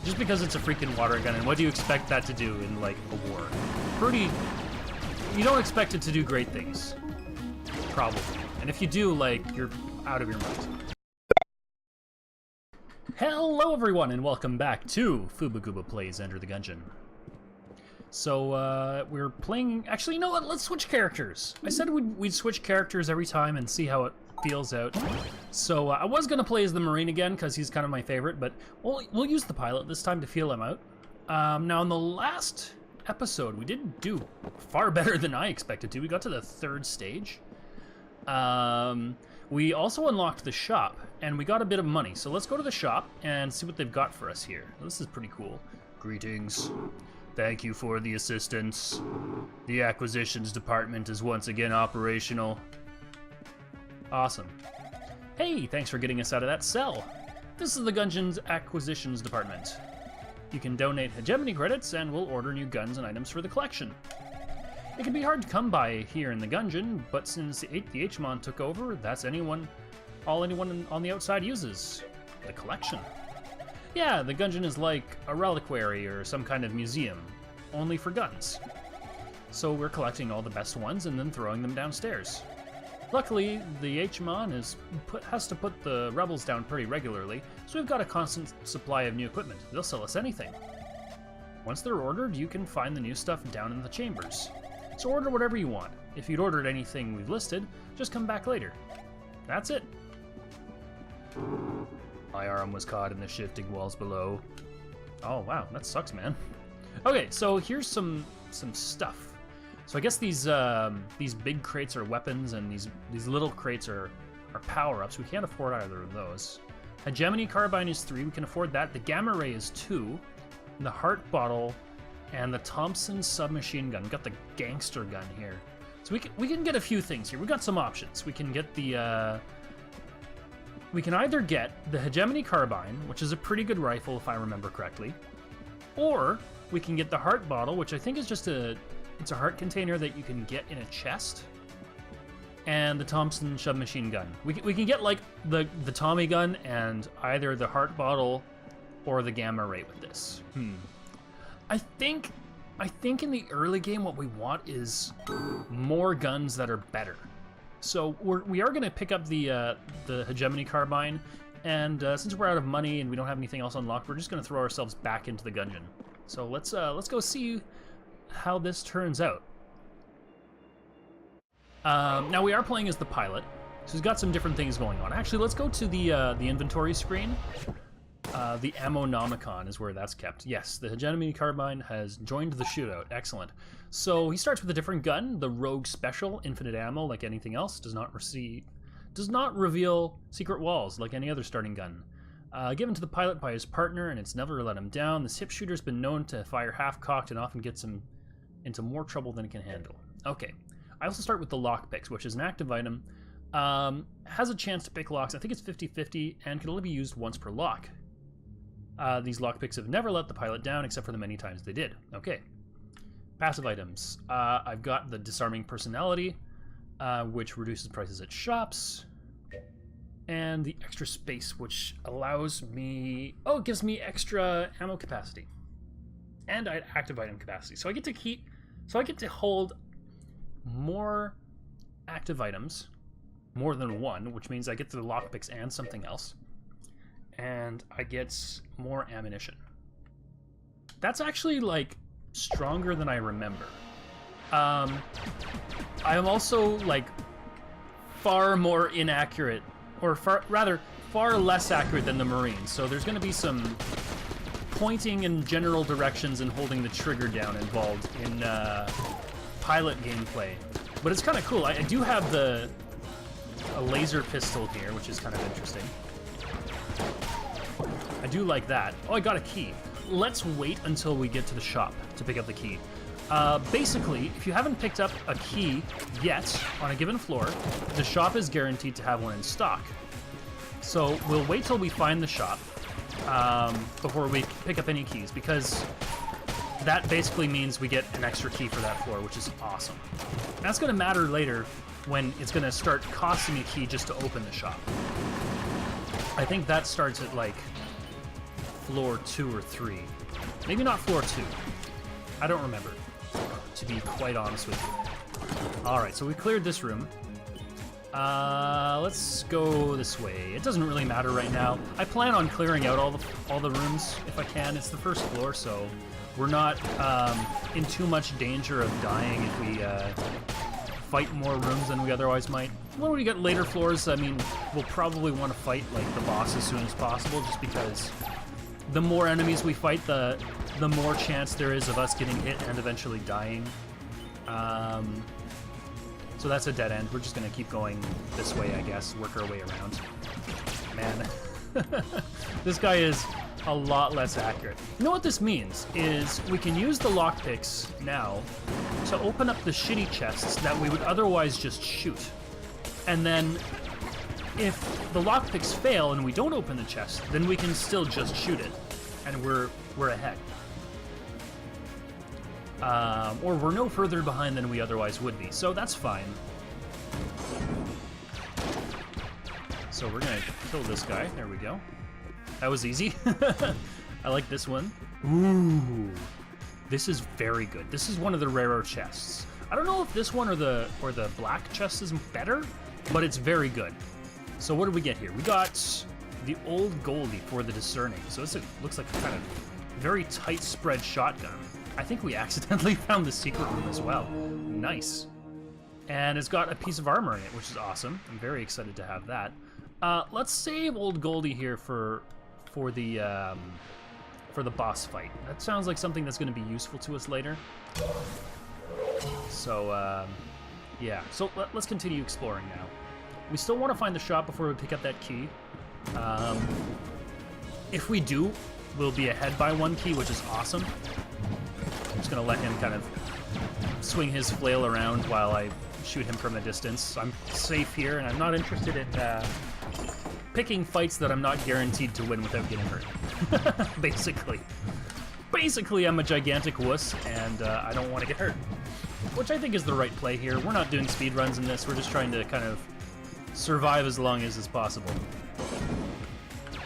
Just because it's a freaking water gun, and what do you expect that to do in, like, a war? You don't expect it to do great things. Probably. And if you do, like, you're out of your mind. Hello everyone, and welcome back to Foobagooba Plays Enter the Gungeon. So, we're playing... Actually, you know what? Let's switch characters. I said we'd switch characters every time and see how it feels out. So, I was going to play as the Marine again, because he's kind of my favorite, but we'll use the pilot this time to feel him out. Now, in the last episode, we did do far better than I expected to. We got to the 3rd stage. We also unlocked the shop, and we got a bit of money. So let's go to the shop and see what they've got for us here. This is pretty cool. Greetings. Thank you for the assistance. The acquisitions department is once again operational. Awesome. Hey, thanks for getting us out of that cell. This is the Gungeon's acquisitions department. You can donate hegemony credits and we'll order new guns and items for the collection. It can be hard to come by here in the Gungeon, but since the H-Mon took over, that's all anyone on the outside uses. The collection. Yeah, the Gungeon is like a reliquary or some kind of museum, only for guns. So we're collecting all the best ones and then throwing them downstairs. Luckily, the H-Mon has to put the rebels down pretty regularly, so we've got a constant supply of new equipment. They'll sell us anything. Once they're ordered, you can find the new stuff down in the chambers. So order whatever you want. If you'd ordered anything we've listed, just come back later. That's it. My arm was caught in the shifting walls below. Oh wow, that sucks, man. Okay, so here's some stuff. So I guess these big crates are weapons, and these little crates are power-ups. We can't afford either of those. Hegemony carbine is 3. We can afford that. The gamma ray is 2. And the heart bottle and the Thompson submachine gun. We got the gangster gun here. So we can get a few things here. We got some options. We can get the we can either get the hegemony carbine, which is a pretty good rifle if I remember correctly, or we can get the heart bottle, which I think is just it's a heart container that you can get in a chest, and the Thompson submachine gun. We can get like the Tommy gun and either the heart bottle or the gamma ray with this. I think in the early game what we want is more guns that are better. So we are going to pick up the hegemony carbine, and since we're out of money and we don't have anything else unlocked, we're just going to throw ourselves back into the Gungeon. So let's go see how this turns out. Now we are playing as the pilot, so he's got some different things going on. Actually, let's go to the inventory screen. The Ammonomicon is where that's kept. Yes, the hegemony carbine has joined the shootout. Excellent. So he starts with a different gun, the Rogue Special, infinite ammo like anything else, does not reveal secret walls like any other starting gun. Given to the pilot by his partner, and it's never let him down. This hip shooter's been known to fire half-cocked and often gets him into more trouble than it can handle. Okay. I also start with the lockpicks, which is an active item. Has a chance to pick locks. I think it's 50-50 and can only be used once per lock. These lockpicks have never let the pilot down, except for the many times they did. Okay. Passive items. I've got the Disarming Personality, which reduces prices at shops. And the Extra Space, which allows me... Oh, it gives me extra ammo capacity. And active item capacity. So I get to hold more active items, more than one, which means I get the lockpicks and something else. And I get more ammunition. That's actually, like, stronger than I remember. I am also, like, far more inaccurate, or far less accurate than the Marines. So there's going to be some pointing in general directions and holding the trigger down involved in pilot gameplay. But it's kind of cool. I do have a laser pistol here, which is kind of interesting. I do like that. Oh, I got a key. Let's wait until we get to the shop to pick up the key. Basically, if you haven't picked up a key yet on a given floor, the shop is guaranteed to have one in stock. So we'll wait till we find the shop before we pick up any keys, because that basically means we get an extra key for that floor, which is awesome. And that's going to matter later when it's going to start costing a key just to open the shop. I think that starts at like floor 2 or 3. Maybe not floor 2. I don't remember, to be quite honest with you. Alright, so we cleared this room. Let's go this way. It doesn't really matter right now. I plan on clearing out all the rooms if I can. It's the first floor, so we're not in too much danger of dying if we fight more rooms than we otherwise might. When we get later floors, I mean, we'll probably want to fight like the boss as soon as possible, just because the more enemies we fight, the more chance there is of us getting hit and eventually dying. So that's a dead end. We're just going to keep going this way, I guess. Work our way around. Man. This guy is a lot less accurate. You know what this means? Is we can use the lockpicks now to open up the shitty chests that we would otherwise just shoot. And then if the lockpicks fail and we don't open the chest, then we can still just shoot it. And we're ahead. Or we're no further behind than we otherwise would be, so that's fine. So we're gonna kill this guy. There we go. That was easy. I like this one. Ooh, this is very good. This is one of the rarer chests. I don't know if this one or the black chest is better, but it's very good. So what did we get here? We got the old Goldie for the discerning. So this looks like a kind of very tight spread shotgun. I think we accidentally found the secret room as well. Nice. And it's got a piece of armor in it, which is awesome. I'm very excited to have that. Let's save old Goldie here for the boss fight. That sounds like something that's going to be useful to us later. So, yeah. So let's continue exploring now. We still want to find the shop before we pick up that key. If we do, we'll be ahead by 1 key, which is awesome. I'm just going to let him kind of swing his flail around while I shoot him from a distance. I'm safe here, and I'm not interested in picking fights that I'm not guaranteed to win without getting hurt. Basically. Basically, I'm a gigantic wuss, and I don't want to get hurt. Which I think is the right play here. We're not doing speedruns in this. We're just trying to kind of survive as long as is possible.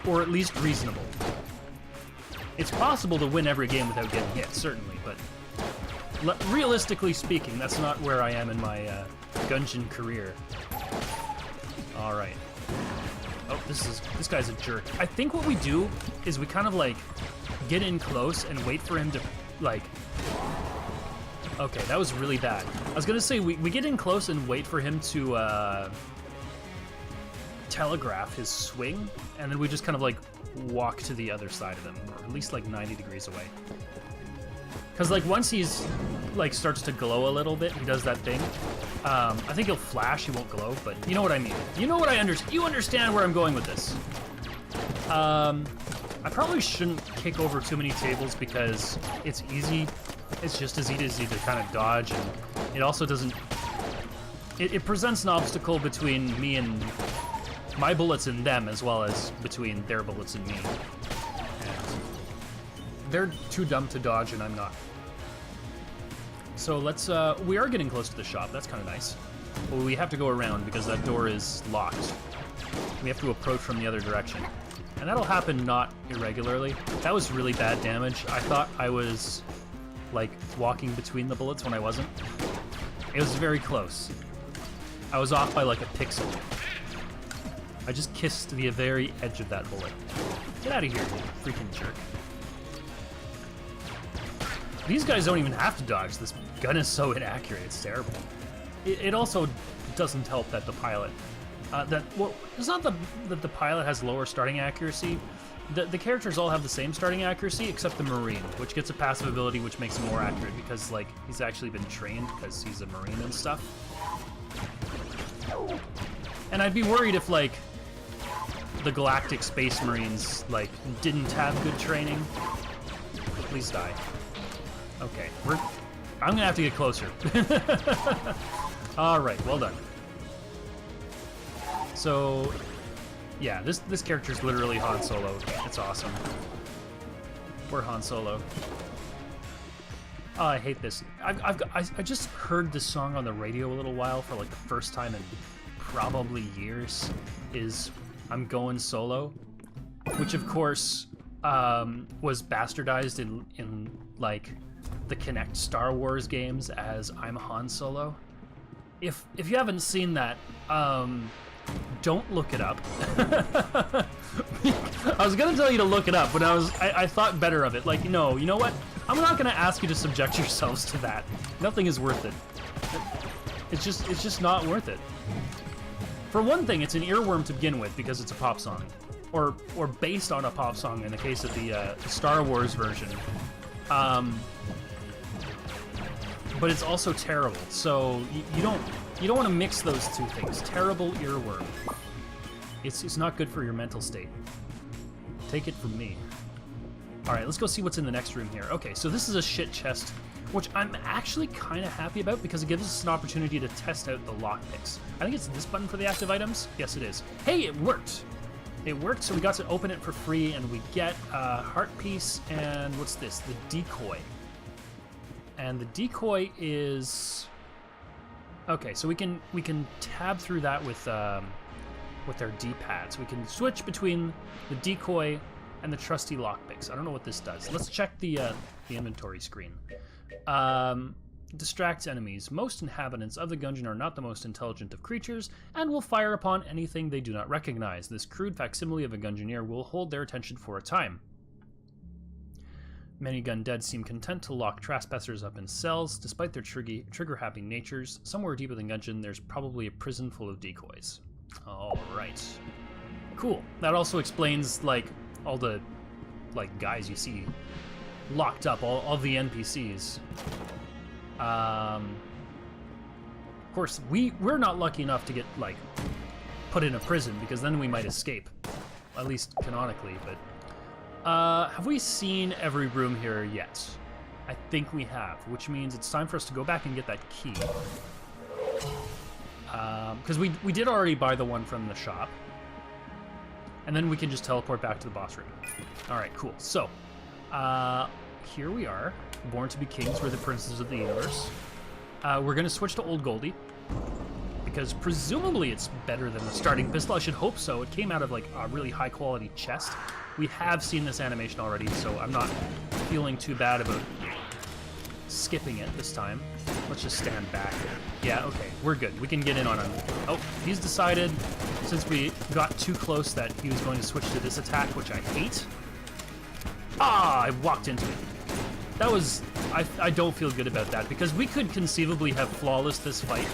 Or at least reasonable. It's possible to win every game without getting hit, certainly, but realistically speaking, that's not where I am in my Gungeon career. Alright. Oh, this guy's a jerk. I think what we do is we kind of, like, get in close and wait for him to, like... Okay, that was really bad. I was gonna say, we get in close and wait for him to, telegraph his swing, and then we just kind of, like, walk to the other side of him, or at least, like, 90 degrees away. Because, like, once he's, like, starts to glow a little bit, he does that thing. I think he'll flash, he won't glow, but you know what I mean. You know what I understand. You understand where I'm going with this. I probably shouldn't kick over too many tables because it's easy. It's just as easy to kind of dodge, and it also doesn't... It presents an obstacle between me and my bullets and them, as well as between their bullets and me. And they're too dumb to dodge, and I'm not. So let's, we are getting close to the shop. That's kind of nice. But we have to go around because that door is locked. We have to approach from the other direction. And that'll happen not irregularly. That was really bad damage. I thought I was, like, walking between the bullets when I wasn't. It was very close. I was off by, like, a pixel. I just kissed the very edge of that bullet. Get out of here, you freaking jerk. These guys don't even have to dodge. This gun is so inaccurate. It's terrible. It also doesn't help that the pilot... well, it's not that the pilot has lower starting accuracy. The characters all have the same starting accuracy, except the Marine, which gets a passive ability which makes him more accurate because, like, he's actually been trained because he's a Marine and stuff. And I'd be worried if, like, the Galactic Space Marines, like, didn't have good training. Please die. Okay, I'm gonna have to get closer. Alright, well done. So, yeah, this character's literally Han Solo. It's awesome. Poor Han Solo. Oh, I hate this. I just heard this song on the radio a little while for, like, the first time in probably years, is I'm Going Solo, which, of course, was bastardized in like the Kinect Star Wars games as I'm Han Solo. If you haven't seen that, don't look it up. I was gonna tell you to look it up, but I thought better of it. Like, no, you know what? I'm not gonna ask you to subject yourselves to that. Nothing is worth it. It's just not worth it. For one thing, it's an earworm to begin with because it's a pop song, or based on a pop song in the case of the Star Wars version. But it's also terrible. So you don't want to mix those two things. Terrible earworm. It's not good for your mental state. Take it from me. All right, let's go see what's in the next room here. Okay, so this is a shit chest, which I'm actually kind of happy about because it gives us an opportunity to test out the lockpicks. I think it's this button for the active items. Yes, it is. Hey, it worked. It worked, so we got to open it for free, and we get a heart piece, and what's this? The decoy. And the decoy is... Okay, so we can tab through that with our D-pads. We can switch between the decoy and the trusty lockpicks. I don't know what this does. Let's check the inventory screen. Distracts enemies. Most inhabitants of the Gungeon are not the most intelligent of creatures and will fire upon anything they do not recognize. This crude facsimile of a Gungeoneer will hold their attention for a time. Many gun-dead seem content to lock trespassers up in cells. Despite their trigger-happy natures, somewhere deep within Gungeon, there's probably a prison full of decoys. Alright. Cool. That also explains, like, all the, like, guys you see locked up, all the NPCs. Of course, we're not lucky enough to get, like, put in a prison, because then we might escape. At least canonically, but... have we seen every room here yet? I think we have, which means it's time for us to go back and get that key. Because we did already buy the one from the shop. And then we can just teleport back to the boss room. Alright, cool. So, here we are. Born to be kings, we're the princes of the universe. We're going to switch to Old Goldie. Because presumably it's better than the starting pistol. I should hope so. It came out of, like, a really high-quality chest. We have seen this animation already, so I'm not feeling too bad about skipping it this time. Let's just stand back. Yeah, okay, we're good. We can get in on him. Oh, he's decided, since we got too close, that he was going to switch to this attack, which I hate. Ah, I walked into it. That was... I don't feel good about that, because we could conceivably have flawless this fight,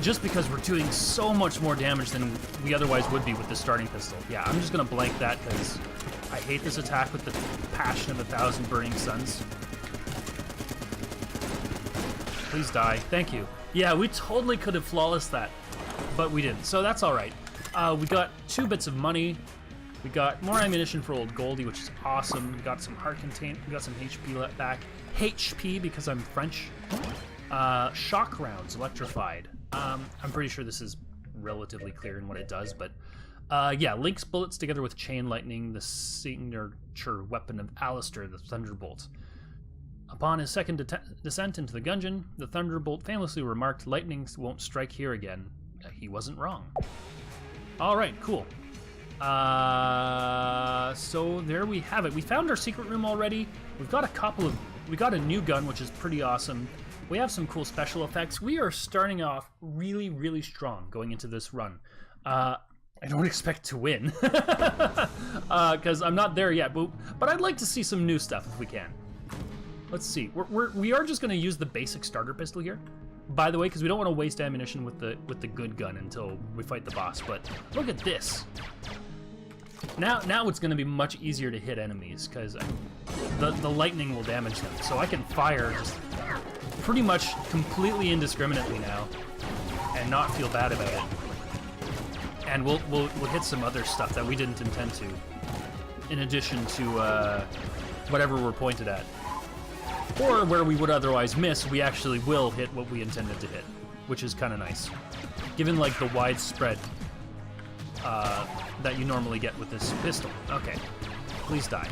just because we're doing so much more damage than we otherwise would be with the starting pistol. Yeah, I'm just gonna blank that because I hate this attack with the passion of 1,000 burning suns. Please die. Thank you. Yeah, we totally could have flawless that, but we didn't, so that's all right. We got 2 bits of money. We got more ammunition for Old Goldie, which is awesome. We got some heart contain. We got some HP back. HP because I'm French. Shock rounds, electrified. I'm pretty sure this is relatively clear in what it does, but yeah, links bullets together with chain lightning, the signature weapon of Alistair, the Thunderbolt. Upon his second descent into the Gungeon, the Thunderbolt famously remarked, "Lightning won't strike here again." He wasn't wrong. All right, cool. So there we have it. We found our secret room already. We got a new gun, which is pretty awesome. We have some cool special effects. We are starting off really, really strong going into this run. I don't expect to win because I'm not there yet, but I'd like to see some new stuff if we can. Let's see. We are just going to use the basic starter pistol here, by the way, because we don't want to waste ammunition with the good gun until we fight the boss. But look at this. Now it's going to be much easier to hit enemies because the lightning will damage them. So I can fire just pretty much completely indiscriminately now and not feel bad about it. And we'll hit some other stuff that we didn't intend to, in addition to whatever we're pointed at. Or where we would otherwise miss, we actually will hit what we intended to hit, which is kind of nice, given like the widespread that you normally get with this pistol. Okay, please die.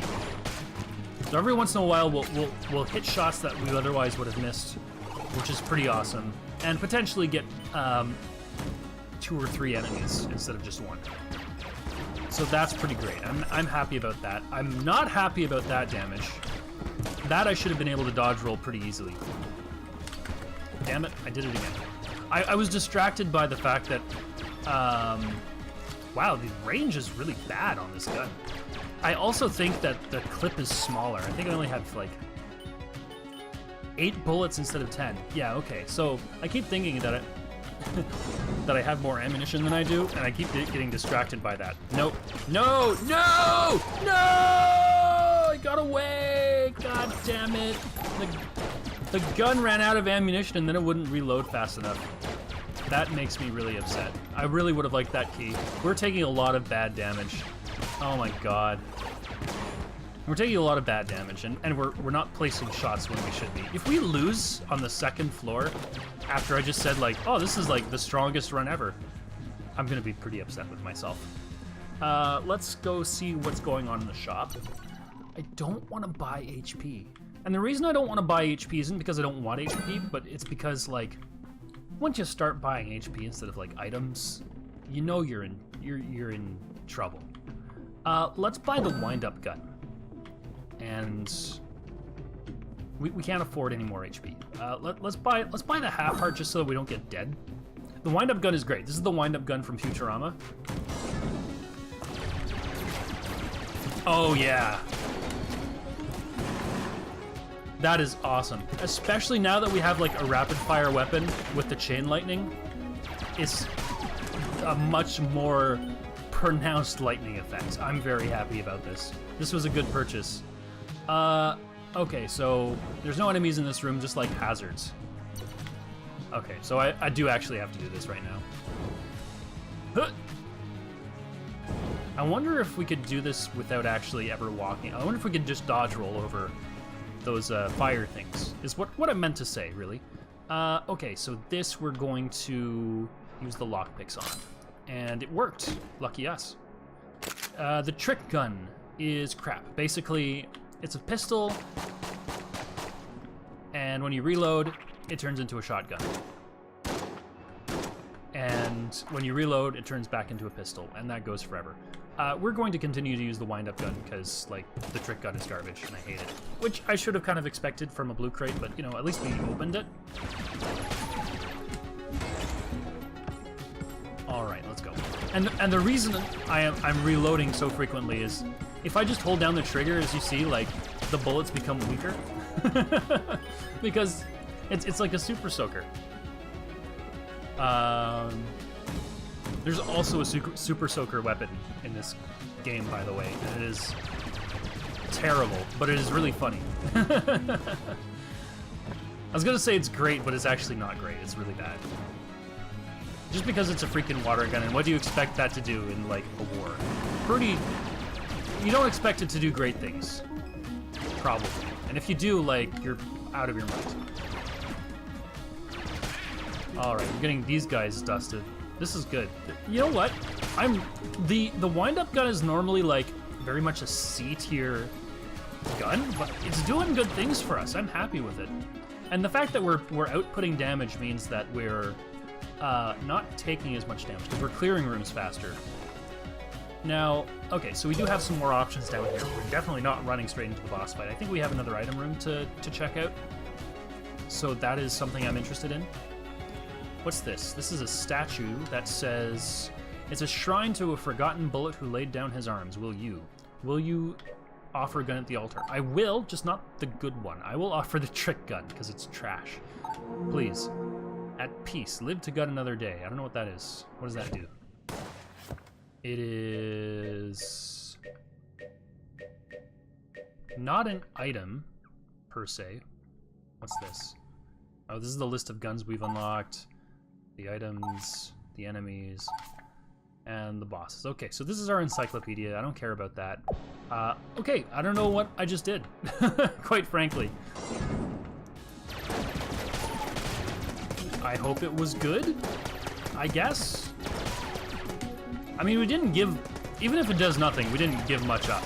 So every once in a while, we'll hit shots that we otherwise would have missed, which is pretty awesome, and potentially get 2 or 3 enemies instead of just 1. So that's pretty great. I'm happy about that. I'm not happy about that damage. That I should have been able to dodge roll pretty easily. Damn it, I did it again. I was distracted by the fact that, wow, the range is really bad on this gun. I also think that the clip is smaller. I think I only have like 8 bullets instead of 10. Yeah, okay. So I keep thinking that that I have more ammunition than I do, and I keep getting distracted by that. Nope. No! No! No! I got away! God damn it. The gun ran out of ammunition and then it wouldn't reload fast enough. That makes me really upset. I really would have liked that key. We're taking a lot of bad damage. Oh my god. We're taking a lot of bad damage, and we're not placing shots when we should be. If we lose on the second floor, after I just said, like, oh, this is like the strongest run ever, I'm gonna be pretty upset with myself. Let's go see what's going on in the shop. I don't want to buy HP. And the reason I don't want to buy HP isn't because I don't want HP, but it's because, like, once you start buying HP instead of, like, items, you know you're in trouble. Let's buy the wind-up gun. And we can't afford any more HP. Let's buy the half heart just so that we don't get dead. The wind-up gun is great. This is the wind-up gun from Futurama. Oh yeah. That is awesome. Especially now that we have like a rapid fire weapon with the chain lightning. It's a much more pronounced lightning effect. I'm very happy about this. This was a good purchase. Okay, so there's no enemies in this room, just like hazards. Okay, so I do actually have to do this right now. Huh. I wonder if we could do this without actually ever walking. I wonder if we could just dodge roll over those fire things, is what I meant to say, really. Okay, so this we're going to use the lockpicks on. And it worked. Lucky us. The trick gun is crap. Basically, it's a pistol, and when you reload, it turns into a shotgun. And when you reload, it turns back into a pistol, and that goes forever. We're going to continue to use the wind-up gun because, like, the trick gun is garbage, and I hate it. Which I should have kind of expected from a blue crate, but, you know, at least we opened it. All right, let's go. And the reason I'm reloading so frequently is if I just hold down the trigger, as you see, like, the bullets become weaker. Because it's like a super soaker. There's also a super soaker weapon in this game, by the way, and it is terrible, but it is really funny. I was gonna say it's great, but it's actually not great. It's really bad. Just because it's a freaking water gun, and what do you expect that to do in, like, a war? You don't expect it to do great things. Probably. And if you do, like, you're out of your mind. Alright, we're getting these guys dusted. This is good. You know what? The wind-up gun is normally, like, very much a C-tier gun, but it's doing good things for us. I'm happy with it. And the fact that we're outputting damage means that we're not taking as much damage, because we're clearing rooms faster. Now, okay, so we do have some more options down here. We're definitely not running straight into the boss fight. I think we have another item room to check out. So that is something I'm interested in. What's this? This is a statue that says, it's a shrine to a forgotten bullet who laid down his arms. Will you offer a gun at the altar? I will, just not the good one. I will offer the trick gun, because it's trash. Please. At peace. Live to gut another day. I don't know what that is. What does that do? It is not an item, per se. What's this? Oh, this is the list of guns we've unlocked. The items, the enemies, and the bosses. Okay, so this is our encyclopedia. I don't care about that. Okay, I don't know what I just did, quite frankly. I hope it was good, I guess. I mean, we didn't give, even if it does nothing, we didn't give much up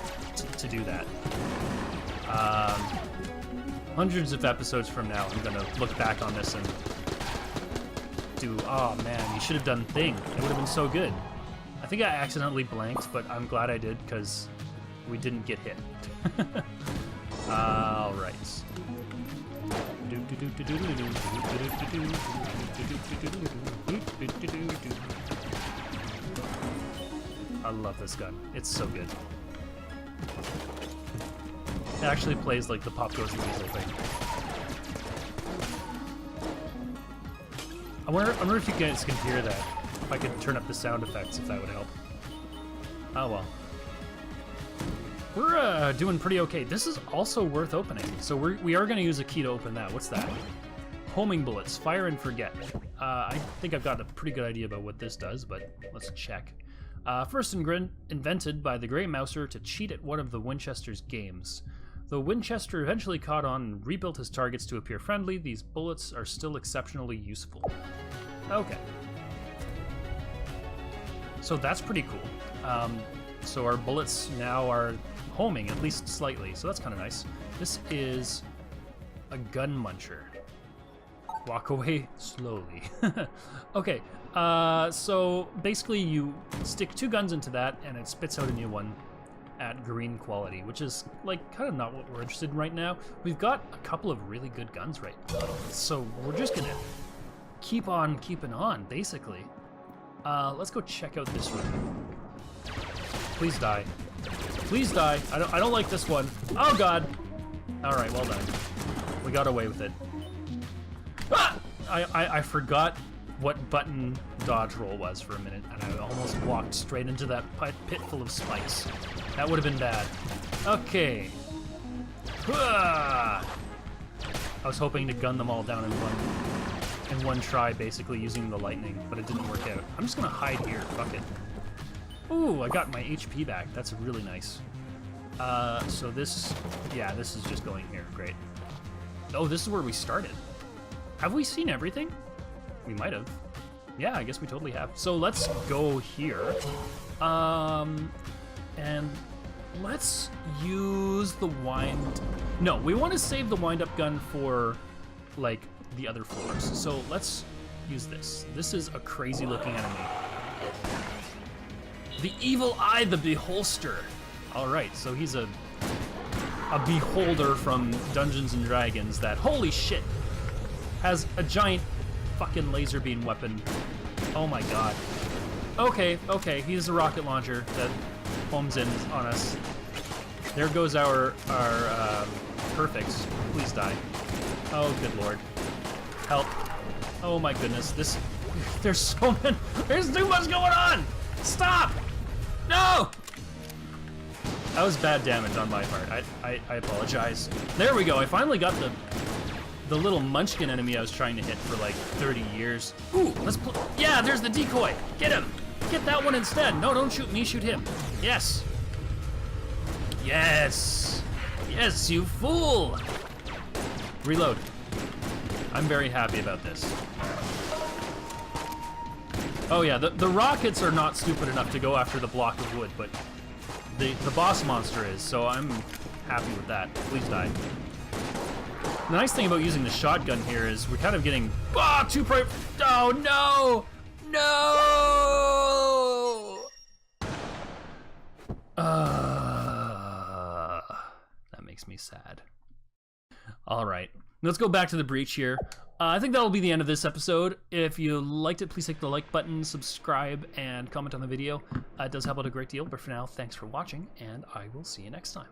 to do that. Hundreds of episodes from now, I'm gonna look back on this and do, oh man, you should have done Thing. It would have been so good. I think I accidentally blanked, but I'm glad I did because we didn't get hit. All right. I love this gun. It's so good. It actually plays like the Pop Goes music thing. I wonder if you guys can hear that. If I could turn up the sound effects, if that would help. Oh well. We're doing pretty okay. This is also worth opening. So we are going to use a key to open that. What's that? Homing bullets. Fire and forget. I think I've got a pretty good idea about what this does, but let's check. First invented by the Grey Mouser to cheat at one of the Winchester's games. Though Winchester eventually caught on and rebuilt his targets to appear friendly, these bullets are still exceptionally useful. Okay. So that's pretty cool. So our bullets now are homing, at least slightly, so that's kind of nice. This is a gun muncher. Walk away slowly. Okay, so basically you stick 2 guns into that and it spits out a new one at green quality, which is like kind of not what we're interested in right now. We've got a couple of really good guns right now, so we're just gonna keep on keeping on, basically. Let's go check out this room. Please die. Please die. I don't like this one. Oh god. All right, well done. We got away with it. Ah! I forgot what button dodge roll was for a minute, and I almost walked straight into that pit full of spikes. That would have been bad. Okay. I was hoping to gun them all down in one try, basically using the lightning, but it didn't work out. I'm just gonna hide here. Fuck it. Ooh, I got my HP back. That's really nice. So this, yeah, this is just going here. Great. Oh, this is where we started. Have we seen everything? We might have. Yeah, I guess we totally have. So let's go here. And let's use the wind... No, we want to save the wind-up gun for, like, the other floors. So let's use this. This is a crazy-looking enemy. The Evil Eye, the Beholster. All right, so he's a beholder from Dungeons and Dragons that, holy shit, has a giant fucking laser beam weapon. Oh my god. Okay, he's a rocket launcher that homes in on us. There goes our perfects. Please die. Oh, good lord. Help. Oh my goodness. There's so many. There's too much going on. Stop. No. That was bad damage on my part. I apologize. There we go. I finally got the little munchkin enemy I was trying to hit for like 30 years. Ooh, yeah, there's the decoy. Get him. Get that one instead. No, don't shoot me, shoot him. Yes. Yes. Yes, you fool. Reload. I'm very happy about this. Oh yeah, the rockets are not stupid enough to go after the block of wood, but the boss monster is, so I'm happy with that. Please die. The nice thing about using the shotgun here is we're kind of getting oh no! No! That makes me sad. All right, let's go back to the breach here. I think that'll be the end of this episode. If you liked it, please hit the like button, subscribe, and comment on the video. It does help out a great deal, but for now, thanks for watching, and I will see you next time.